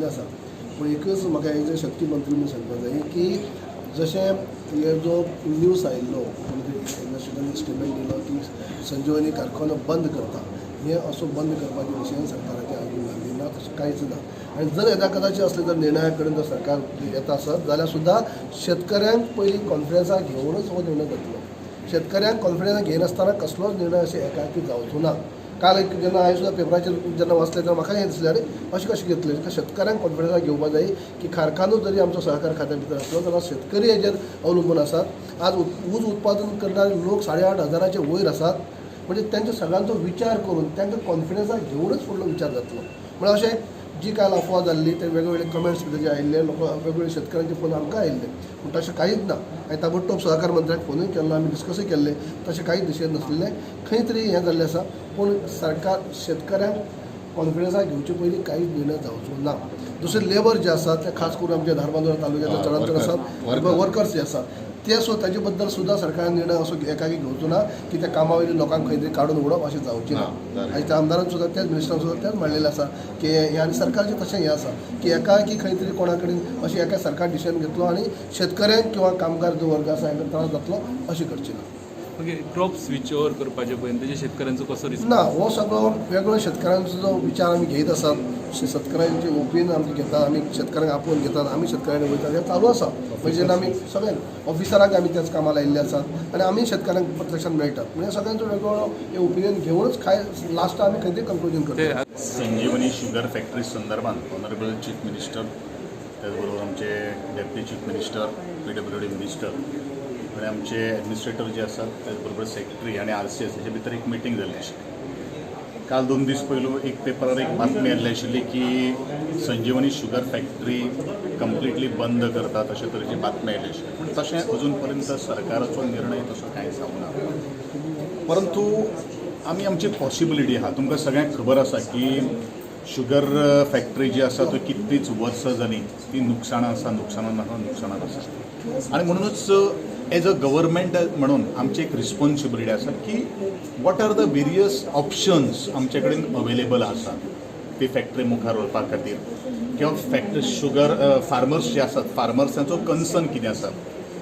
घातिल्लें आसा पूण एकच म्हाका एक शक्ती मंत्री म्हणून सांगपाक जाय की जशें हे जो न्यूज आयिल्लो इंडस्ट्रियल स्टेटमेंट दिलो की संजीवनी कारखानो बंद करता हे असो बंद करपाचे विशयान सरकाराचे आजून लागली ना तशें कांयच ना आनी जर येदा कदाचित असले जर निर्णया कडेन जर सरकार येता आसत जाल्यार सुद्दां शेतकऱ्यांक पयलीं कॉन्फिडन्साक घेवनूच हो निर्णय जातलो शेतकऱ्यांक कॉन्फिडन्स घेनासतना कसलोच निर्णय अशें एकाकी जावचो ना काल जेन्ना हांवें सुद्दां पेपराचेर जेन्ना वाचलें तेन्ना म्हाका हें दिसलें अरे अशें कशें घेतलें तर शेतकऱ्यांक कॉन्फिडन्साक घेवपाक जाय की कारखानो जरी आमचो सहकार खात्या भितर आसलो जाल्यार शेतकरी हेजेर अवलंबून आसात आज ऊस उत्पादन करणारे लोक 8,500 वयर आसात म्हणजे त्यांच्या सगळ्यांचो विचार करून तांकां कॉन्फिडन्साक घेवनूच फुडलो विचार जातलो म्हणजे अशें जी काल अफवा जाल्ली ते वेगवेगळे कमेंट्स भितर जे आयिल्ले लोक वेगवेगळे शेतकऱ्यांचे फोन आमकां आयिल्ले पूण तशें कांयच ना हांवें ताबडतोब सहकार मंत्र्याक फोनूय केल्लो आमी डिस्कसूय केल्ले तशें कांयच दिशेन नासलें खंय तरी हें जाल्लें आसा पूण सरकार शेतकऱ्यांक कॉन्फिडन्साक घेवचे पयलीं कांयच निर्णय जावचो ना दुसरे लेबर जे आसात ते खास करून आमच्या धारबांदोरा तालुक्यांतले चडांत चड आसात वर्कर्स जे आसात ते ताजे बद्दल सुद्दां सरकारान निर्णय असो एकाकी घेवचो ना की त्या कामावयल्या लोकांक खंय तरी काडून उडोवप अशें जावचें ना आयज त्या आमदारान सुद्दां त्याच मिनिस्टरान सुद्दां तेंच म्हणलेलें आसा की हें आनी सरकारचें तशें हें आसा की एकाकी खंय तरी कोणा कडेन अशें एका सरकार डिसिजन घेतलो आनी शेतकऱ्यांक किंवा कामगार जो वर्ग आसा हांकां त्रास जातलो अशें करचें ना क्रॉप स्विच ओवर करपाचे पयलीं तेजे शेतकऱ्यांचो कसो रिस्पॉन्स ना हो सगळो वेगळो शेतकऱ्यांचो जो विचार आमी घेयत आसात शेतकऱ्यांचे ओपिनियन आमी घेतात आमी शेतकऱ्यांक आपोवन घेतात आमी शेतकऱ्यांक वयतात हें चालू आसा म्हणजे जेन्ना आमी सगळ्यांक ऑफिसरांक आमी त्याच कामाक लायिल्ले आसात आनी आमी शेतकऱ्यांक प्रत्यक्षान मेळटात म्हणजे सगळ्यांचो वेगवेगळो हे ओपिनियन घेवनूच काय लास्ट आमी खंय तरी कन्क्लुजन करतात संजीवनी शुगर फॅक्टरी संदर्भात ऑनरेबल चीफ मिनिस्टर त्याचबरोबर आमचे deputy chief minister PWD minister आणि आमचे ॲडमिनिस्ट्रेटर जे असतात त्याचबरोबर सेक्रेटरी आणि RCS हेजे भितर एक मिटींग जाल्ली आशिल्ली काल 2 दीस पयलू एक पेपरार एक बातमी आयिल्ली आशिल्ली की संजीवनी शुगर फॅक्टरी कंप्लिटली बंद करतात अशे तरेची बातमी आयिल्ली आशिल्ली पूण तशें अजून पर्यंत सरकाराचो निर्णय तसो कांय जावना परंतु आमी आमची पॉसिबिलिटी आहा तुमकां सगळ्यांक खबर आसा की शुगर फॅक्टरी जी आसा ती कितलींच वर्सां जालीं ती नुकसाणां आसा नुकसाणांत आसा आनी म्हणूनच एज अ गव्हर्मेंट म्हणून आमची एक रिस्पॉन्सिबिलिटी आसा की what are the various options आमचे कडेन अवेलेबल आसा ती फॅक्टरी मुखार व्हरपा खातीर किंवा फॅक्टरी शुगर फार्मर्स जे आसात फार्मर्सांचो कन्सर्न कितें आसा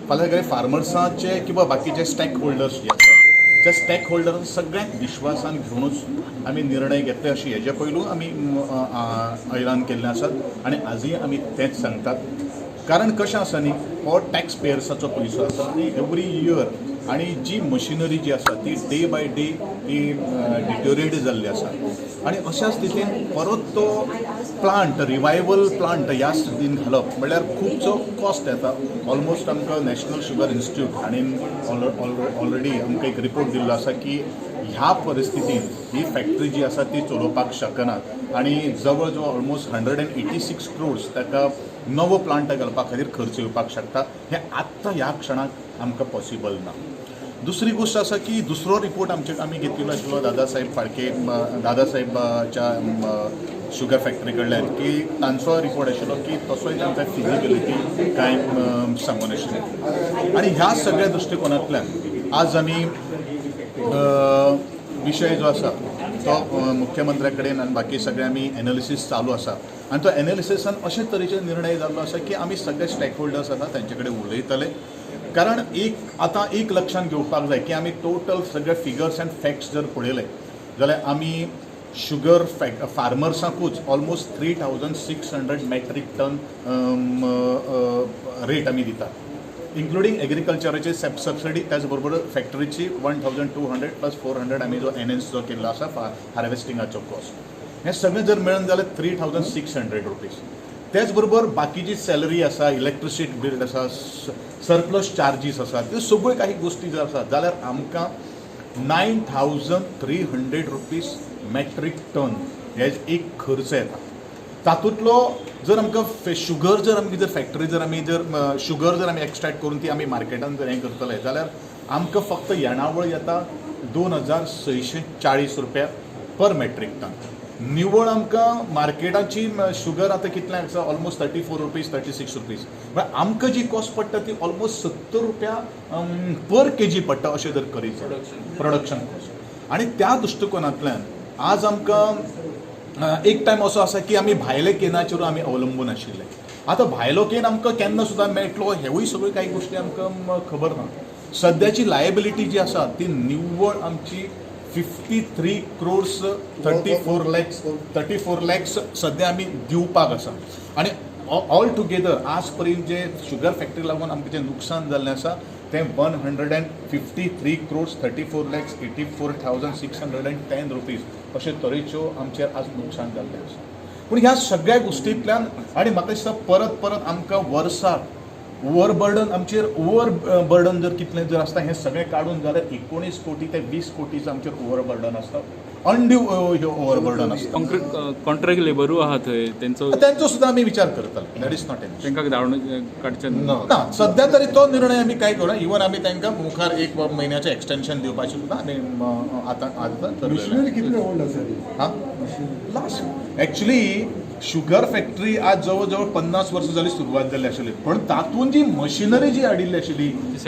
फाल्यां कितें फार्मर्सांचे किंवा बाकीचे स्टेक होल्डर्स जे आसात त्या स्टेक होल्डरांक सगळ्यांक विश्वासान घेवनूच आमी निर्णय घेतले अशी हेजे पयलू आमी ऐलान केल्लें आसात आनी आजूय आमी तेंच सांगतात कारण कशें आसा न्ही हो टॅक्स पेयर्साचो पयसो आसा आनी एवरी इयर आनी जी मशिनरी जी आसा ती डे बाय डे ती डिटोरिएट जाल्ली आसा आनी अशा स्थितीन परत तो प्लांट रिवायवल प्लांट ह्या स्थितीन घालप म्हणल्यार खूबसो कॉस्ट येता ऑलमोस्ट आमकां नॅशनल शुगर इन्स्टिट्यूट हांणी ऑलरेडी आमकां एक रिपोर्ट दिल्लो आसा की ह्या परिस्थितीन ही फॅक्टरी जी आसा ती चलोवपाक शकनात आनी जवळ जवळ ऑलमोस्ट 186 crores ताका नवो प्लांट घालपा खातीर खर्च येवपाक शकता हें आत्तां ह्या क्षणाक आमकां पॉसिबल ना दुसरी गोष्ट आसा की दुसरो रिपोर्ट आमी घेतिल्लो आशिल्लो दादासाहेब फाळके दादासाहेबाच्या शुगर फॅक्टरी कडल्यान की तांचो रिपोर्ट आशिल्लो की तसोय तांकां फिजिबिलिटी कांय सांगून आशिल्ली आनी ह्या सगळ्या दृश्टिकोनांतल्यान आज आमी विशय जो आसा तो मुख्यमंत्र्या कडेन आनी बाकी सगळे आमी एनालिसीस चालू आसा आनी तो एनालिसिसान अशे तरेचे निर्णय जाल्लो आसा की आमी सगळे स्टेक होल्डर्स आसा तांचे कडेन उलयतले कारण आतां एक लक्षांत घेवपाक जाय की आमी टोटल सगळे फिगर्स एंड फॅक्ट्स जर पळयले जाल्यार आमी शुगर फार्मर्सांकूच ऑलमोस्ट 3,600 मेट्रीक टन रेट आमी दितात इन्क्लुडींग एग्रीकल्चराची सबसिडी त्याच बरोबर फॅक्टरीची 1,200 + 400 आमी जो एनएन्स जो केल्लो आसा हार्वेस्टिंगाचो कॉस्ट हें सगळें जर मेळून जाल्यार 3,600 रुपीज त्याच बरोबर बाकीची सॅलरी आसा इलेक्ट्रिसिटी बील आसा सरप्लस चार्जीस आसा त्यो सगळ्यो काही गोष्टी जर आसात जाल्यार आमकां 9,300 रुपीज मेट्रीक टन हे एक खर्च येता तातूंतलो जर आमकां शुगर जर आमी जर फॅक्टरी जर आमी जर शुगर जर आमी एक्सट्रॅक्ट करून ती आमी मार्केटान जर हें करतले जाल्यार आमकां फक्त येणावळ येता 2,640 रुपया पर मेट्रीक टन निवळ आमकां मार्केटाची शुगर आतां कितल्यांक आसा ऑलमोस्ट 34 रुपीज 36 रुपीज म्हळ्यार आमकां जी कॉस्ट पडटा ती ऑलमोस्ट 70 रुपया पर केजी पडटा अशें जर करीत प्रोडक्शन कॉस्ट आनी त्या दृश्टिकोनांतल्यान आज आमकां एक टायम असो आसा की आमी भायले केनाचेर आमी अवलंबून आशिल्ले. आतां भायलो केन आमकां केन्ना सुद्दां मेळटलो हेवूय सगळ्यो काही गोश्टी आमकां खबर ना. सद्याची लायबिलिटी जी आसा ती निव्वळ आमची 53 crores 34 lakhs सध्या आमी दिवपाक आसा. आनी ऑल टुगेदर आज पर्यंत जे शुगर फॅक्टरी लागून आमकां जें नुकसान जाल्लें आसा तें 153 crores 34 lakhs 84,610 रुपीज अशे तरेच्यो आमचेर आज नुकसान जाल्लें आसा. पूण ह्या सगळ्या गोश्टींतल्यान आनी म्हाका दिसता परत परत आमकां वर्साक ओवरबर्डन आमचेर ओवरबर्डन जर कितलें जर आसता हें सगळें काडून जाल्यार 19 कोटी ते 20 कोटीचं आमचेर ओवरबर्डन आसता. अनड्यू ओवरबर्डन आसता. कॉन्ट्रॅक्ट लेबरू आहा थंय त्यांचो सुद्दां आमी विचार करतले. दॅट इज नॉट एन तांकां धाडून काडचें ना. सध्या तरी तो निर्णय आमी काय करूं. इवन आमी तांकां मुखार 1 म्हयन्याचें एक्सटेन्शन दिवपाचें सुद्दां आमी आतां कितले ओल्ड आसा हां लास्ट एक्चुली शुगर फॅक्टरी आज जवळ जवळ 50 वर्सां जाली सुरवात जाल्ली आशिल्ली. पण तातूंत जी मशिनरी जी हाडिल्ली आशिल्ली ती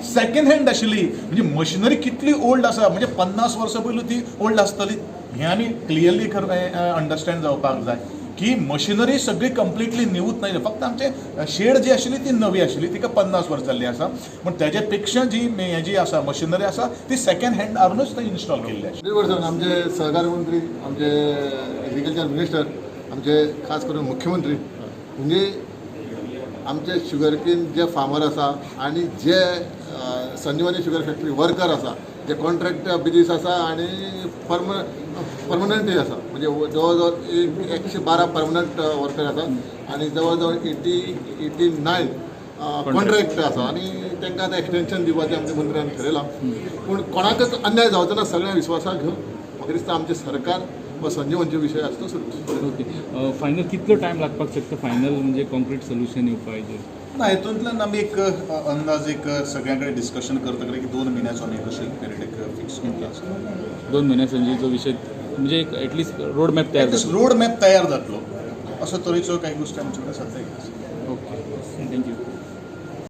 सेकंड हँड आशिल्ली. म्हणजे मशिनरी कितली ओल्ड आसा म्हणजे 50 वर्सां पयलीं ती ओल्ड आसतली. हें आमी क्लियरली अंडरस्टँड जावपाक जाय की मशिनरी सगळी कंप्लिटली न्यूच नाही. फक्त आमचे शेड जी आशिल्ली ती नवी आशिल्ली तिका 50 वर्सां जाल्ली आसा. पूण तेजे पेक्षा जी हें जी आसा मशिनरी आसा ती सेकंड हँडारूनच थंय इन्स्टॉल केल्ली आशिल्ली. वर्सान आमचे सहकार मंत्री आमचे एग्रीकल्चर मिनिस्टर आमचे खास करून मुख्यमंत्री म्हणजे आमचे शुगर केन जे फार्मर आसा आनी जे संजीवनी शुगर फॅक्टरी वर्कर आसा जे कॉन्ट्रॅक्ट बेजीस आसा आनी परमनंटूय आसा म्हणजे जवळ जवळ 112 परमनंट वर्कर आसा आनी जवळ जवळ 89 कॉन्ट्रॅक्ट आसा आनी तांकां आतां एक्सटेन्शन दिवपाचें आमच्या मंत्र्यान थारायलां. पूण कोणाकच अन्याय जावचो ना सगळ्या विश्वासाक घेवन म्हाका दिसता आमचें सरकार व संजीवनचे विशय आसता सुरू. ओके फायनल कितलो टायम लागपाक शकता फायनल म्हणजे कॉन्क्रीट सोल्युशन येवपा हेजेर? ना हेतूंतल्यान आमी एक अंदाज एक सगळ्यां कडेन डिस्कशन करतले की 2 म्हयन्याचो आमी अशी पिरियड एक फिक्स केल्लो आसा. 2 म्हयन्याचो विशय म्हणजे एक एटलिस्ट रोड मॅप तयार जातलो. रोड मॅप तयार जातलो असो तरेच्यो काही गोश्टी आमचे कडेन सद्या आसा. Okay thank you.